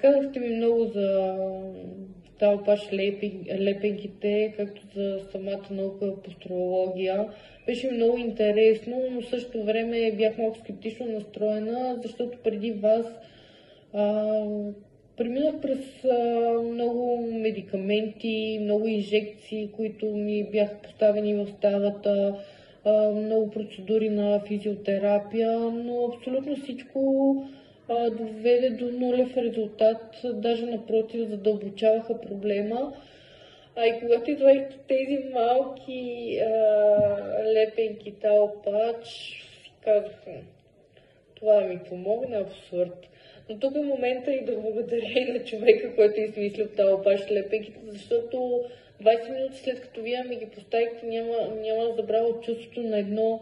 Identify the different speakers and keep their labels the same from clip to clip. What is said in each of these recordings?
Speaker 1: Казахте ми много за талпаш лепенките, както за самата наука по астрология. Беше много интересно, но в същото време бях малко скептично настроена, защото преди вас преминах през много медикаменти, много инжекции, които ми бяха поставени в ставата, много процедури на физиотерапия, но абсолютно всичко доведе до нулев резултат, даже напротив, задълбочаваха проблема. И когато извадихте тези малки лепенки талпач, си казах, това ми помогна, абсурд. Но тук е момента и да благодаря и на човека, който е измислил талпач лепенките, защото 20 минути след като вие ми ги поставихте, няма да забравя чувството на едно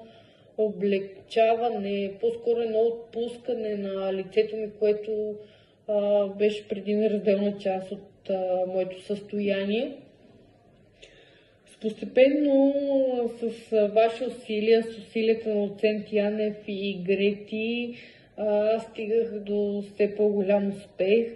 Speaker 1: облегчаване, по-скоро едно отпускане на лицето ми, което беше преди неразделна част от моето състояние. Постепенно с ваши усилия, с усилията на доцент Янев и Грети, стигах до все по-голям успех.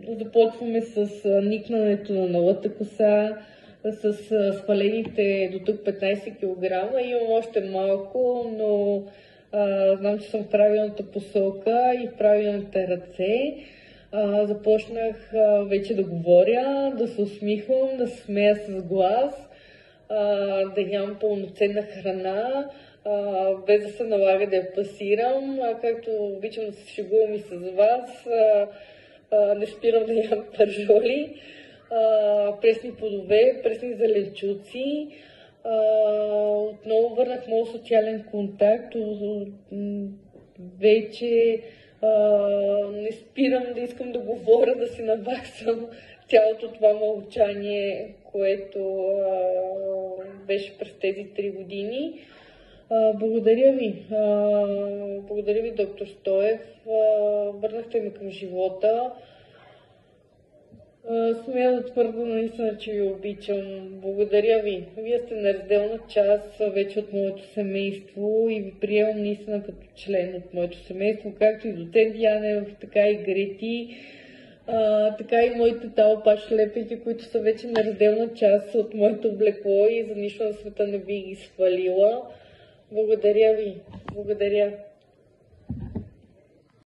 Speaker 1: Започваме с никнането на новата коса, с свалените до тук 15 кг. Имам още малко, но знам, че съм в правилната посока и в правилните ръце. Започнах вече да говоря, да се усмихвам, да се смея с глас, да ям пълноценна храна, без да се налага да я пасирам, както обичам да се шегувам и с вас. Не спирам да ям пържоли, пресни плодове, пресни зеленчуци. Отново върнах моят социален контакт. Вече не спирам да искам да говоря, да си наваксам цялото това мълчание, което беше през тези 3 години. Благодаря ви. Благодаря ви, доктор Стоев. Върнахте ме към живота. Смея да твърда наистина, че ви обичам. Благодаря ви. Вие сте неразделна част вече от моето семейство и ви приемам наистина като член от моето семейство, както и доцент Янев, така и Грети, така и моите талпаш лепенки, които са вече неразделна част от моето облекло и за нищо на света не би ги свалила. Благодаря ви. Благодаря.